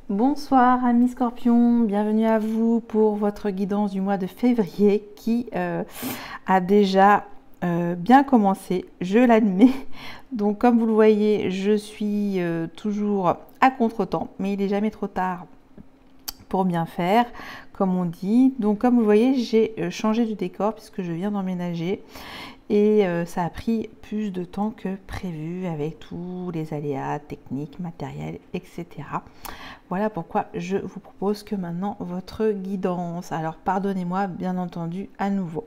Bonsoir amis scorpions, bienvenue à vous pour votre guidance du mois de février qui a déjà bien commencé, je l'admets. Donc comme vous le voyez, je suis toujours à contretemps, mais il n'est jamais trop tard pour bien faire, comme on dit. Donc comme vous le voyez, j'ai changé de décor puisque je viens d'emménager. Et ça a pris plus de temps que prévu avec tous les aléas techniques, matériels, etc. Voilà pourquoi je vous propose que maintenant votre guidance. Alors pardonnez-moi bien entendu à nouveau.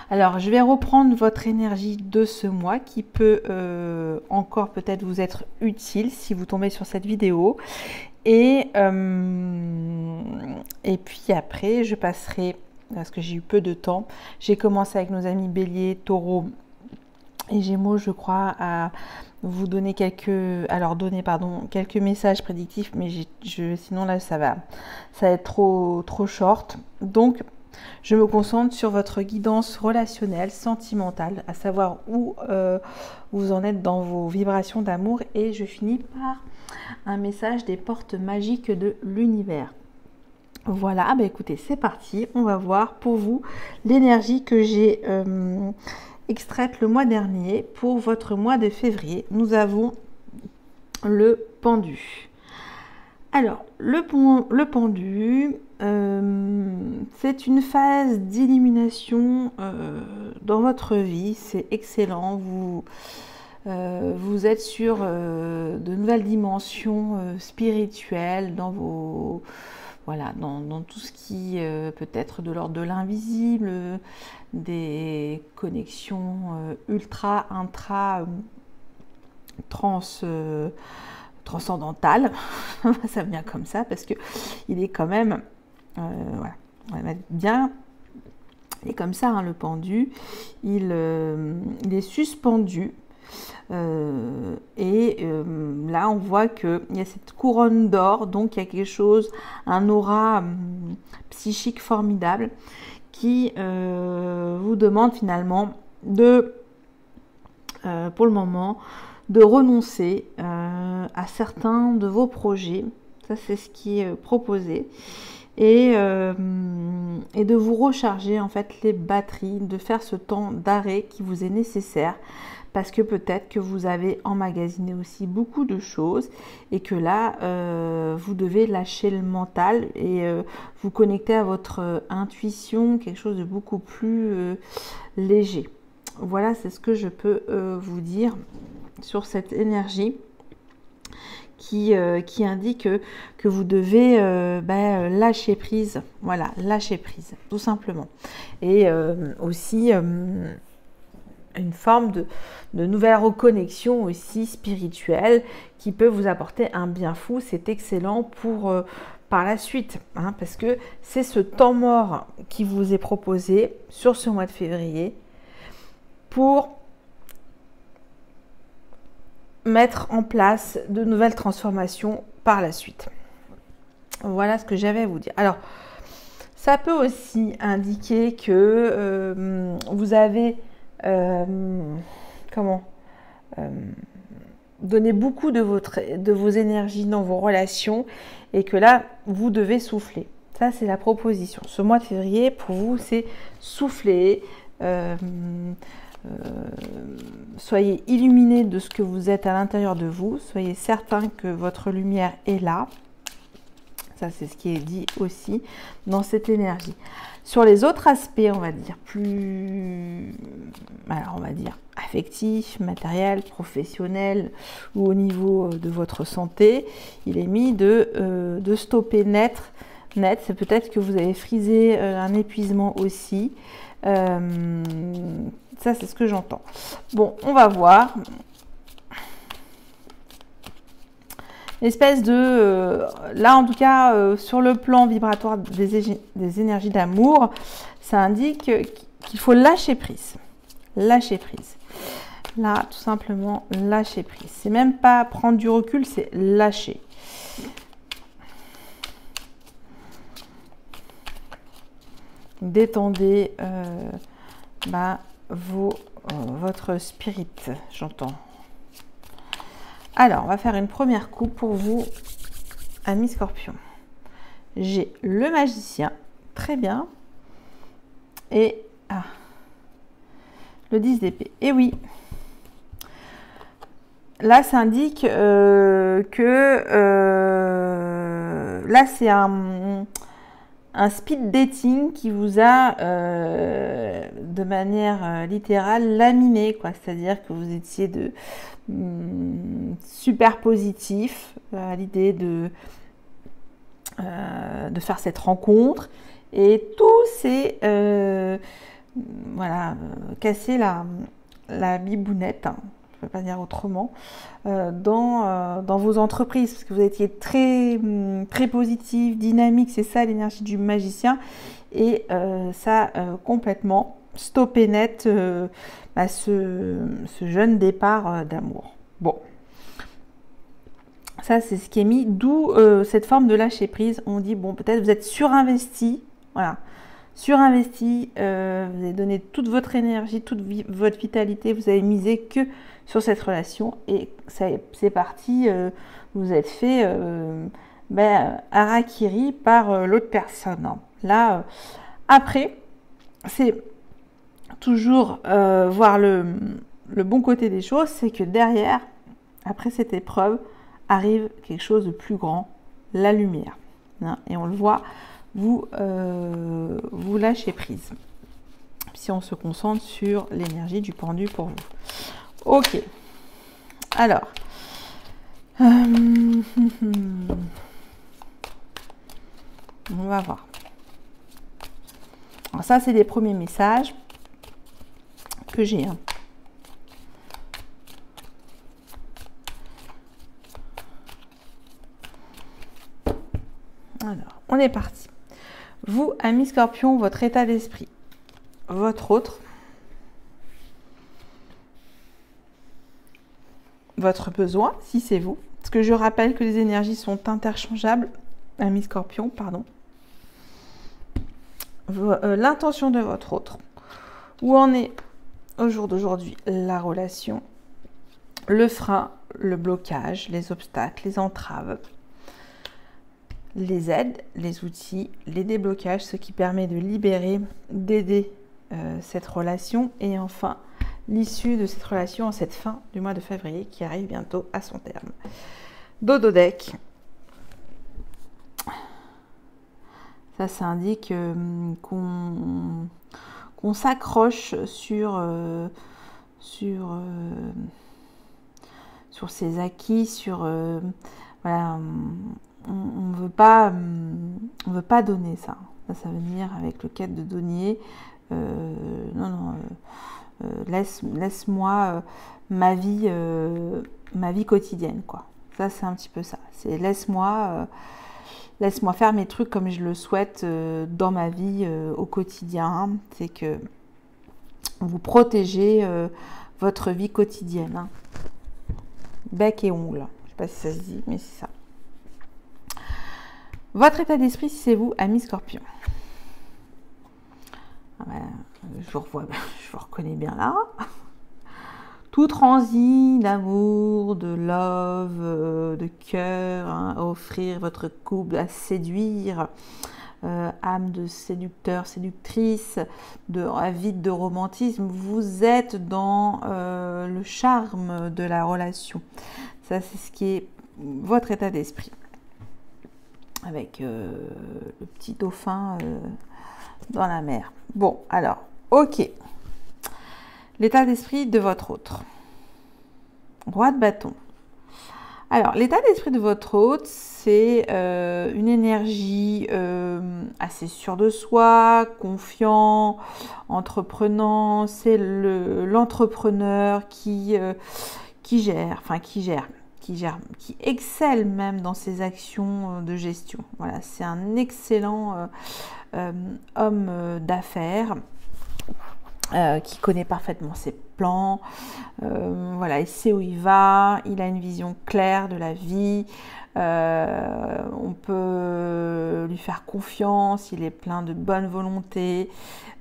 Alors je vais reprendre votre énergie de ce mois qui peut encore peut-être vous être utile si vous tombez sur cette vidéo. Et puis après je passerai, parce que j'ai eu peu de temps, j'ai commencé avec nos amis Bélier, Taureau et Gémeaux, je crois, à vous donner quelques messages prédictifs, mais sinon là ça va être trop short. Donc je me concentre sur votre guidance relationnelle, sentimentale, à savoir où vous en êtes dans vos vibrations d'amour, et je finis par un message des portes magiques de l'univers. Voilà, bah écoutez, c'est parti, on va voir pour vous l'énergie que j'ai extraite le mois dernier pour votre mois de février. Nous avons le pendu. Alors, le pendu, c'est une phase d'illumination dans votre vie, c'est excellent, vous êtes sur de nouvelles dimensions spirituelles dans vos... Voilà, dans tout ce qui peut être de l'ordre de l'invisible, des connexions ultra, intra, transcendantales. Ça vient comme ça parce que il est quand même, voilà, on va mettre bien. Il est comme ça, hein, le pendu. Il est suspendu. Là on voit qu'il y a cette couronne d'or, donc il y a quelque chose, un aura psychique formidable qui vous demande finalement de, pour le moment, de renoncer à certains de vos projets. Ça c'est ce qui est proposé. Et de vous recharger en fait les batteries, de faire ce temps d'arrêt qui vous est nécessaire, parce que peut-être que vous avez emmagasiné aussi beaucoup de choses et que là, vous devez lâcher le mental et vous connecter à votre intuition, quelque chose de beaucoup plus léger. Voilà, c'est ce que je peux vous dire sur cette énergie qui indique que vous devez lâcher prise. Voilà, lâcher prise, tout simplement. Et aussi... une forme de nouvelle reconnexion aussi spirituelle qui peut vous apporter un bien fou. C'est excellent pour par la suite, hein, parce que c'est ce temps mort qui vous est proposé sur ce mois de février pour mettre en place de nouvelles transformations par la suite. Voilà ce que j'avais à vous dire. Alors, ça peut aussi indiquer que vous avez donner beaucoup de vos énergies dans vos relations et que là vous devez souffler. Ça c'est la proposition. Ce mois de février pour vous c'est souffler, soyez illuminés de ce que vous êtes à l'intérieur de vous, soyez certains que votre lumière est là. Ça c'est ce qui est dit aussi dans cette énergie. Sur les autres aspects, on va dire affectif, matériel, professionnel ou au niveau de votre santé, il est mis de stopper net. C'est peut-être que vous avez frisé un épuisement aussi. Ça c'est ce que j'entends. Bon, on va voir. Espèce de... là, en tout cas, sur le plan vibratoire des énergies d'amour, ça indique qu'il faut lâcher prise. Lâcher prise. Là, tout simplement, lâcher prise. C'est même pas prendre du recul, c'est lâcher. Détendez votre spirit, j'entends. Alors, on va faire une première coupe pour vous amis Scorpion, j'ai le magicien, très bien, et le 10 d'épée. Et oui, là, ça indique que là, c'est un speed dating qui vous a, de manière littérale, laminé, quoi. C'est-à-dire que vous étiez super positif à l'idée de faire cette rencontre, et tout s'est cassé la bibounette, hein, je ne peux pas dire autrement, dans vos entreprises, parce que vous étiez très, très positif, dynamique, c'est ça l'énergie du magicien, et ça a complètement stoppé net ce jeune départ d'amour. Bon. Ça, c'est ce qui est mis, d'où cette forme de lâcher prise. On dit, bon, peut-être vous êtes surinvesti, voilà, surinvesti, vous avez donné toute votre énergie, toute votre vitalité, vous avez misé que sur cette relation, et c'est parti, vous êtes fait harakiri par l'autre personne. Là, après, c'est toujours voir le bon côté des choses, c'est que derrière, après cette épreuve, arrive quelque chose de plus grand, la lumière. Hein, et on le voit, vous lâchez prise. Si on se concentre sur l'énergie du pendu pour vous. Ok. Alors. On va voir. Alors ça, c'est les premiers messages que j'ai. Hein. Alors, on est parti. Vous, amis Scorpion, votre état d'esprit, votre autre, votre besoin, si c'est vous. Parce que je rappelle que les énergies sont interchangeables, amis Scorpion, pardon. L'intention de votre autre. Où en est au jour d'aujourd'hui la relation, le frein, le blocage, les obstacles, les entraves, les aides, les outils, les déblocages, ce qui permet de libérer, d'aider cette relation, et enfin l'issue de cette relation en cette fin du mois de février qui arrive bientôt à son terme. Dodo deck. Ça indique qu'on s'accroche sur ses acquis, voilà, on veut pas donner ça. Ça veut dire avec le 4 de denier, laisse-moi ma vie quotidienne, quoi. Ça, c'est un petit peu ça. C'est laisse-moi faire mes trucs comme je le souhaite dans ma vie au quotidien. C'est que vous protégez votre vie quotidienne. Hein. Bec et ongles. Je ne sais pas si ça se dit, mais c'est ça. Votre état d'esprit, si c'est vous, ami Scorpion. Ah ben, je vous reconnais bien là. Tout transi d'amour, de love, de cœur, hein, à offrir votre couple, à séduire, âme de séducteur, séductrice, avide de romantisme. Vous êtes dans le charme de la relation. Ça, c'est ce qui est votre état d'esprit. Avec le petit dauphin dans la mer. Bon, alors, ok. L'état d'esprit de votre autre. Roi de bâton. Alors, l'état d'esprit de votre hôte, c'est une énergie assez sûre de soi, confiant, entreprenant. C'est l'entrepreneur qui excelle même dans ses actions de gestion. Voilà, c'est un excellent homme d'affaires qui connaît parfaitement ses plans. Voilà, il sait où il va, il a une vision claire de la vie. On peut lui faire confiance, il est plein de bonne volonté.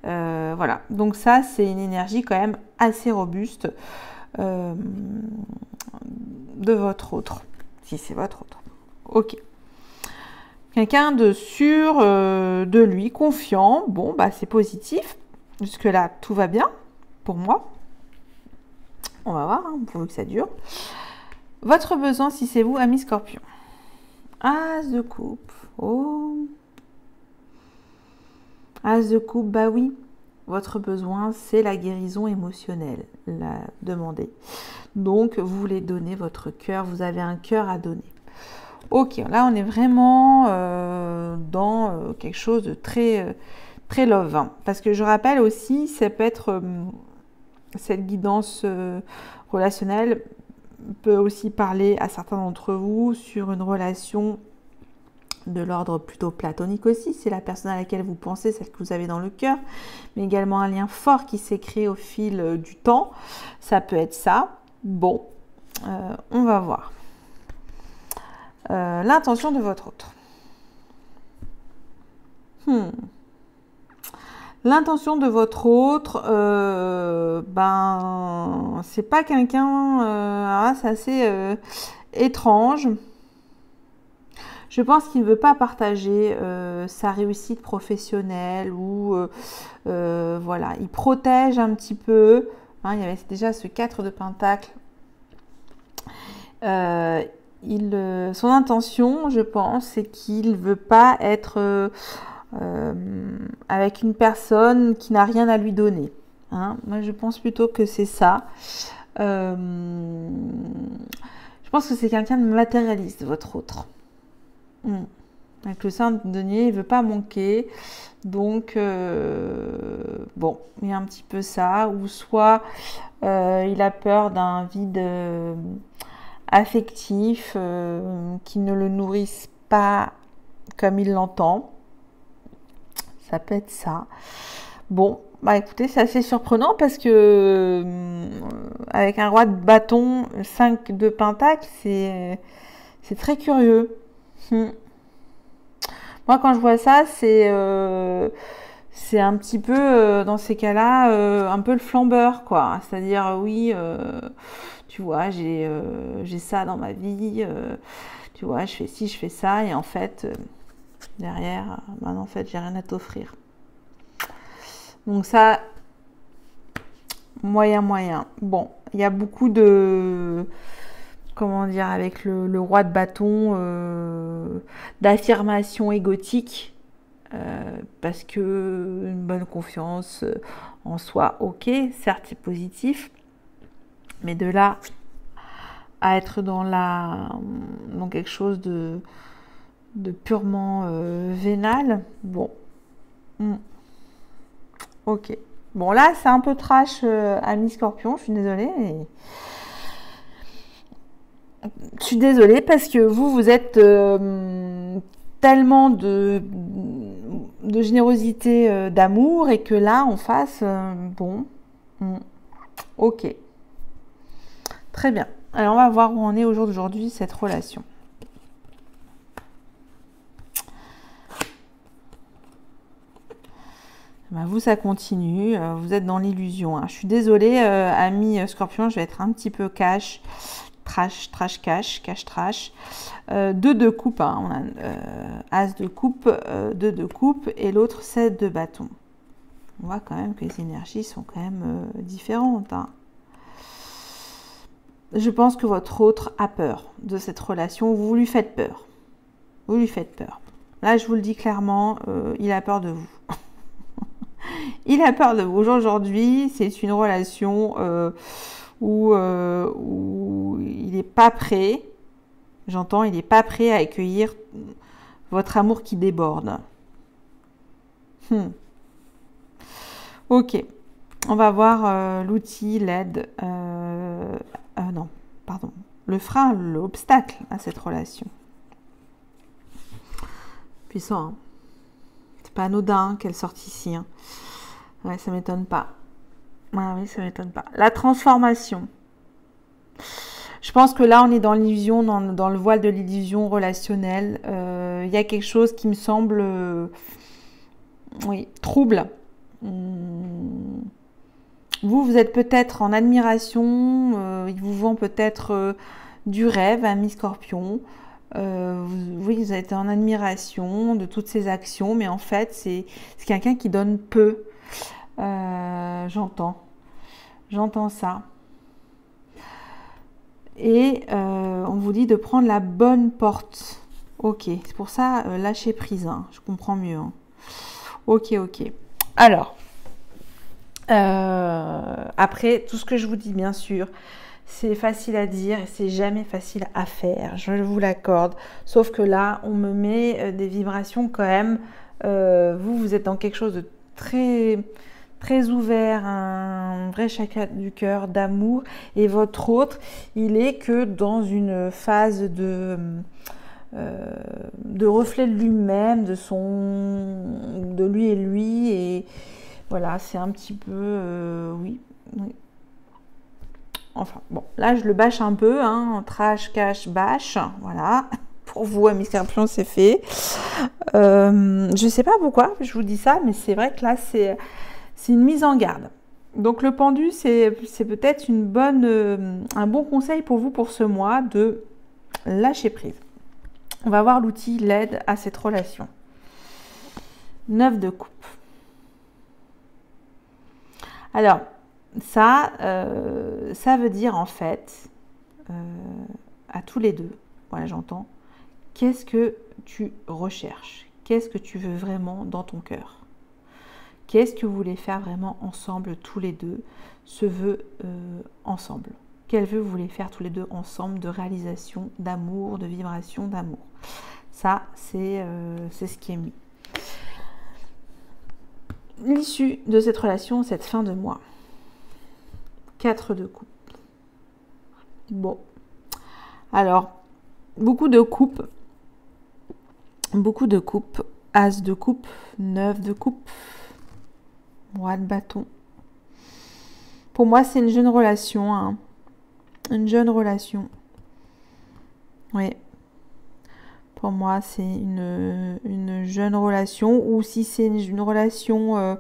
Voilà, donc ça, c'est une énergie quand même assez robuste. De votre autre, si c'est votre autre. Ok. Quelqu'un de sûr de lui, confiant. Bon, bah c'est positif. Jusque-là, tout va bien pour moi. On va voir, hein, pourvu que ça dure. Votre besoin, si c'est vous, ami Scorpion. As de coupe. Oh. As de coupe, bah oui. Votre besoin, c'est la guérison émotionnelle, la demander. Donc, vous voulez donner votre cœur, vous avez un cœur à donner. Ok, là, on est vraiment dans quelque chose de très, très love. Hein. Parce que je rappelle aussi, ça peut être cette guidance relationnelle peut aussi parler à certains d'entre vous sur une relation de l'ordre plutôt platonique aussi, c'est la personne à laquelle vous pensez, celle que vous avez dans le cœur, mais également un lien fort qui s'est créé au fil du temps. Ça peut être ça. Bon, on va voir. L'intention de votre autre. L'intention de votre autre, ben, c'est pas quelqu'un, c'est assez étrange. Je pense qu'il ne veut pas partager sa réussite professionnelle ou voilà, il protège un petit peu. Hein, il y avait déjà ce 4 de Pentacle. Son intention, je pense, c'est qu'il ne veut pas être avec une personne qui n'a rien à lui donner. Hein. Moi, je pense plutôt que c'est ça. Je pense que c'est quelqu'un de matérialiste, votre autre. Avec le 5 de denier, il ne veut pas manquer. Donc, bon, il y a un petit peu ça. Ou soit il a peur d'un vide affectif qui ne le nourrisse pas comme il l'entend. Ça peut être ça. Bon, bah écoutez, c'est assez surprenant parce que avec un roi de bâton, 5 de pentacle, c'est très curieux. Moi, quand je vois ça, c'est un petit peu, dans ces cas-là, un peu le flambeur, quoi. C'est-à-dire, oui, tu vois, j'ai ça dans ma vie, tu vois, je fais ci, je fais ça, et en fait, derrière, ben, en fait, j'ai rien à t'offrir. Donc ça, moyen. Bon, il y a beaucoup de... comment dire, avec le roi de bâton, d'affirmation égotique, parce que une bonne confiance en soi, ok, certes c'est positif, mais de là à être dans quelque chose de purement vénal, bon, ok. Bon là c'est un peu trash, ami Scorpion, je suis désolée, mais... Je suis désolée parce que vous êtes tellement de générosité, d'amour, et que là, en face, bon, ok. Très bien. Alors, on va voir où on est au jour d'aujourd'hui, cette relation. Ben, vous, ça continue. Vous êtes dans l'illusion. Hein. Je suis désolée, ami Scorpion, je vais être un petit peu cash. Trash, cash. 2 de coupe, hein. On a As de coupe, 2 de coupe, et l'autre 7 de bâton. On voit quand même que les énergies sont quand même différentes. Hein. Je pense que votre autre a peur de cette relation. Vous lui faites peur. Là, je vous le dis clairement, il a peur de vous. Il a peur de vous. Aujourd'hui, c'est une relation... où il n'est pas prêt, j'entends, il n'est pas prêt à accueillir votre amour qui déborde. Ok, on va voir l'outil, l'aide, non, pardon, le frein, l'obstacle à cette relation. Puissant, hein. C'est pas anodin qu'elle sorte ici. Hein. Ouais, ça m'étonne pas. Ah oui, ça ne m'étonne pas. La transformation. Je pense que là, on est dans l'illusion, dans le voile de l'illusion relationnelle. Il y a quelque chose qui me semble trouble. Vous êtes peut-être en admiration. Il vous vend peut-être du rêve, ami Scorpion. Oui, vous êtes en admiration de toutes ses actions, mais en fait, c'est quelqu'un qui donne peu. J'entends ça. Et on vous dit de prendre la bonne porte. Ok, c'est pour ça, lâcher prise, hein, je comprends mieux. Hein. Ok. Alors, après, tout ce que je vous dis, bien sûr, c'est facile à dire et c'est jamais facile à faire, je vous l'accorde. Sauf que là, on me met des vibrations quand même. Vous êtes dans quelque chose de très ouvert, un vrai chakra du cœur, d'amour. Et votre autre, il est que dans une phase de reflet de lui-même, de lui et lui. Et voilà, c'est un petit peu... oui. Enfin, bon, là, je le bâche un peu, hein, trash, cash, bâche, voilà. Pour vous, amis Scorpions, c'est fait. Je sais pas pourquoi je vous dis ça, mais c'est vrai que là, c'est une mise en garde. Donc, le pendu, c'est peut-être un bon conseil pour vous pour ce mois de lâcher prise. On va voir l'outil l'aide à cette relation. 9 de coupe. Alors, ça veut dire en fait, à tous les deux, voilà j'entends, qu'est-ce que tu recherches? Qu'est-ce que tu veux vraiment dans ton cœur? Qu'est-ce que vous voulez faire vraiment ensemble tous les deux, ce vœu ensemble? Quel vœu vous voulez faire tous les deux ensemble de réalisation, d'amour, de vibration, d'amour? Ça, c'est ce qui est mis. L'issue de cette relation, cette fin de mois. 4 de coupe. Bon. Alors, beaucoup de coupes. As de coupe, 9 de coupe, roi de bâton. Pour moi, c'est une jeune relation. Hein. Une jeune relation. Oui. Pour moi, c'est une jeune relation. Ou si c'est une relation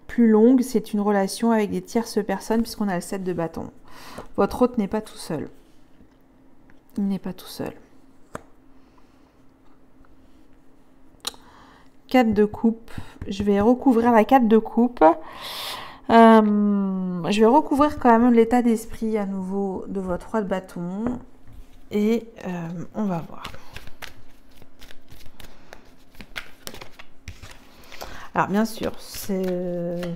plus longue, c'est une relation avec des tierces personnes, puisqu'on a le 7 de bâton. Votre hôte n'est pas tout seul. Il n'est pas tout seul. 4 de coupe. Je vais recouvrir la 4 de coupe. Je vais recouvrir quand même l'état d'esprit à nouveau de votre roi de bâton. Et on va voir. Alors bien sûr, cette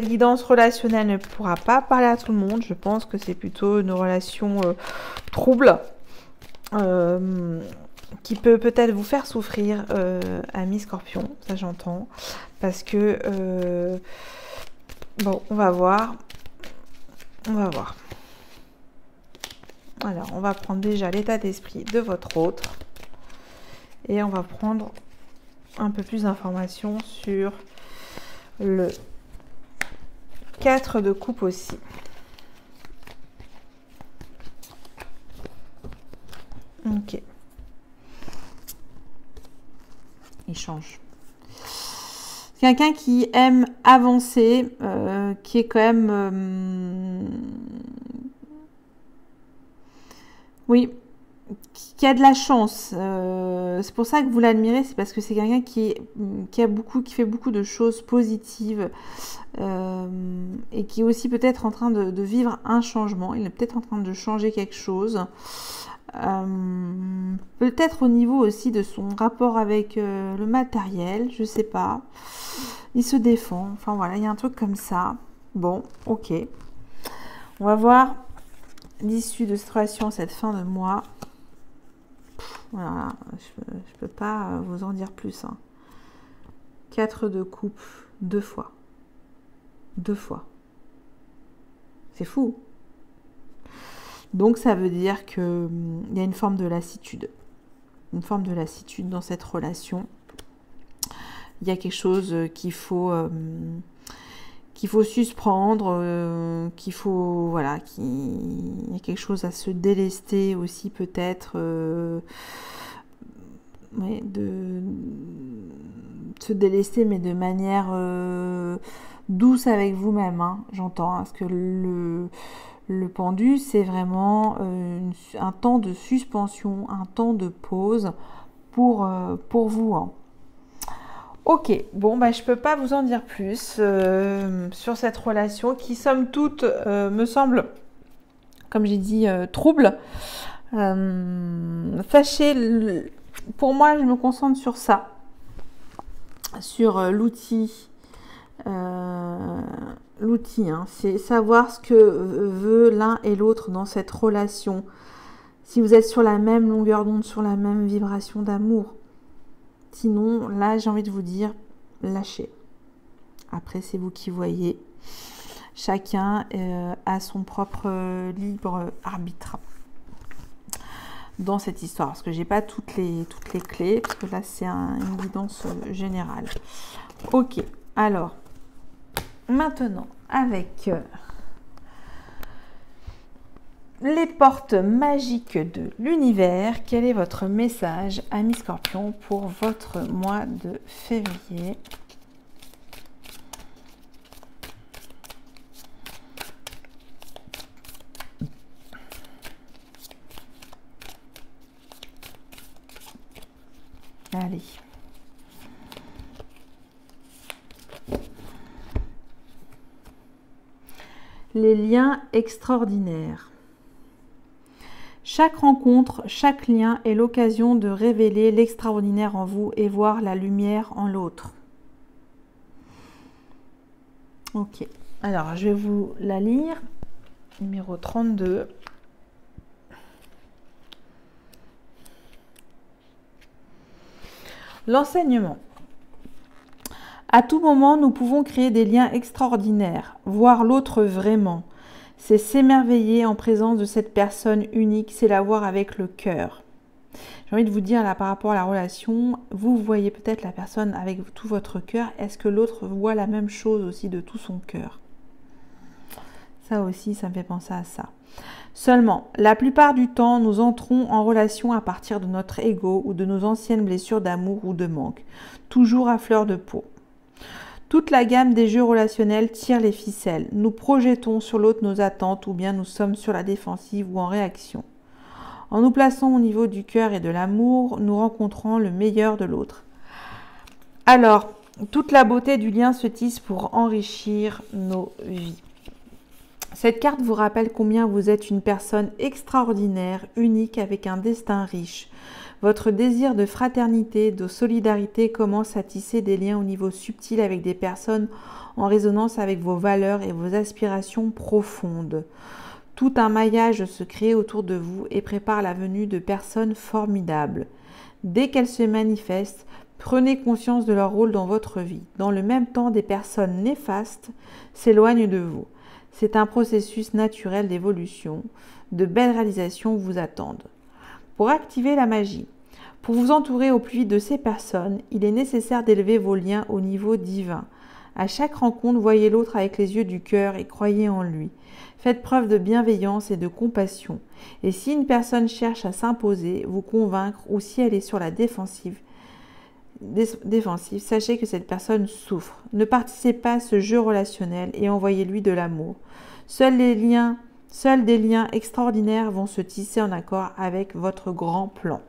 guidance relationnelle ne pourra pas parler à tout le monde. Je pense que c'est plutôt une relation trouble. Qui peut peut-être vous faire souffrir, amis Scorpion, ça j'entends, parce que bon, on va voir. Alors, on va prendre déjà l'état d'esprit de votre autre et on va prendre un peu plus d'informations sur le 4 de coupe aussi. Ok. Il change. Quelqu'un qui aime avancer, qui est quand même... oui, qui a de la chance. C'est pour ça que vous l'admirez, c'est parce que c'est quelqu'un qui fait beaucoup de choses positives et qui est aussi peut-être en train de vivre un changement. Il est peut-être en train de changer quelque chose. Peut-être au niveau aussi de son rapport avec le matériel, je sais pas. Il se défend. Enfin voilà, il y a un truc comme ça. Bon, ok. On va voir l'issue de cette relation, cette fin de mois. Voilà, je peux pas vous en dire plus. Hein. 4 de coupe, 2 fois. 2 fois. C'est fou. Donc ça veut dire qu'il y a une forme de lassitude. Une forme de lassitude dans cette relation. Il y a quelque chose qu'il faut suspendre, qu'il faut, voilà, il y a quelque chose à se délester aussi peut-être, ouais, de se délester mais de manière douce avec vous-même, hein, j'entends, hein, parce que Le pendu, c'est vraiment un temps de suspension, un temps de pause pour vous. Hein. Ok, bon, bah, je ne peux pas vous en dire plus sur cette relation qui, somme toute, me semble, comme j'ai dit, trouble. Sachez, pour moi, je me concentre sur ça, sur l'outil. L'outil, hein, c'est savoir ce que veut l'un et l'autre dans cette relation. Si vous êtes sur la même longueur d'onde, sur la même vibration d'amour. Sinon, là, j'ai envie de vous dire, lâchez. Après, c'est vous qui voyez. Chacun a son propre libre arbitre dans cette histoire. Parce que j'ai pas toutes les clés, parce que là, c'est une guidance générale. Ok, alors, maintenant, avec les portes magiques de l'univers, quel est votre message, amis Scorpion, pour votre mois de février? Allez. Les liens extraordinaires. Chaque rencontre, chaque lien est l'occasion de révéler l'extraordinaire en vous et voir la lumière en l'autre. Ok, alors je vais vous la lire. Numéro 32. L'enseignement. À tout moment, nous pouvons créer des liens extraordinaires, voir l'autre vraiment. C'est s'émerveiller en présence de cette personne unique, c'est la voir avec le cœur. J'ai envie de vous dire là par rapport à la relation, vous voyez peut-être la personne avec tout votre cœur. Est-ce que l'autre voit la même chose aussi de tout son cœur? Ça aussi, ça me fait penser à ça. Seulement, la plupart du temps, nous entrons en relation à partir de notre ego ou de nos anciennes blessures d'amour ou de manque, toujours à fleur de peau. Toute la gamme des jeux relationnels tire les ficelles. Nous projetons sur l'autre nos attentes ou bien nous sommes sur la défensive ou en réaction. En nous plaçant au niveau du cœur et de l'amour, nous rencontrons le meilleur de l'autre. Alors, toute la beauté du lien se tisse pour enrichir nos vies. Cette carte vous rappelle combien vous êtes une personne extraordinaire, unique, avec un destin riche. Votre désir de fraternité, de solidarité commence à tisser des liens au niveau subtil avec des personnes en résonance avec vos valeurs et vos aspirations profondes. Tout un maillage se crée autour de vous et prépare la venue de personnes formidables. Dès qu'elles se manifestent, prenez conscience de leur rôle dans votre vie. Dans le même temps, des personnes néfastes s'éloignent de vous. C'est un processus naturel d'évolution. De belles réalisations vous attendent. Pour activer la magie, pour vous entourer au plus vite de ces personnes, il est nécessaire d'élever vos liens au niveau divin. À chaque rencontre, voyez l'autre avec les yeux du cœur et croyez en lui. Faites preuve de bienveillance et de compassion. Et si une personne cherche à s'imposer, vous convaincre ou si elle est sur la défensive, sachez que cette personne souffre. Ne participez pas à ce jeu relationnel et envoyez-lui de l'amour. Seuls des liens extraordinaires vont se tisser en accord avec votre grand plan.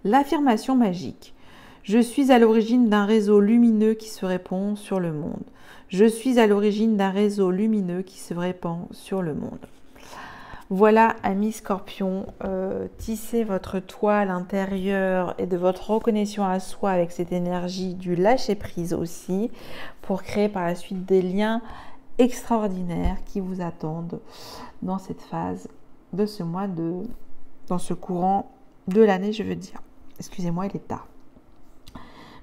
L'affirmation magique. Je suis à l'origine d'un réseau lumineux qui se répand sur le monde. Je suis à l'origine d'un réseau lumineux qui se répand sur le monde. Voilà, amis Scorpion, tissez votre toile intérieure et de votre reconnexion à soi avec cette énergie du lâcher-prise aussi, pour créer par la suite des liens extraordinaires qui vous attendent dans cette phase de ce mois, dans ce courant de l'année, je veux dire. Excusez-moi, il est tard.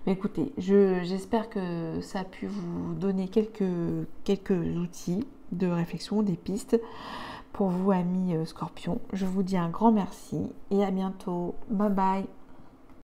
Mais écoutez, j'espère que ça a pu vous donner quelques outils de réflexion, des pistes pour vous, amis Scorpions. Je vous dis un grand merci et à bientôt. Bye bye.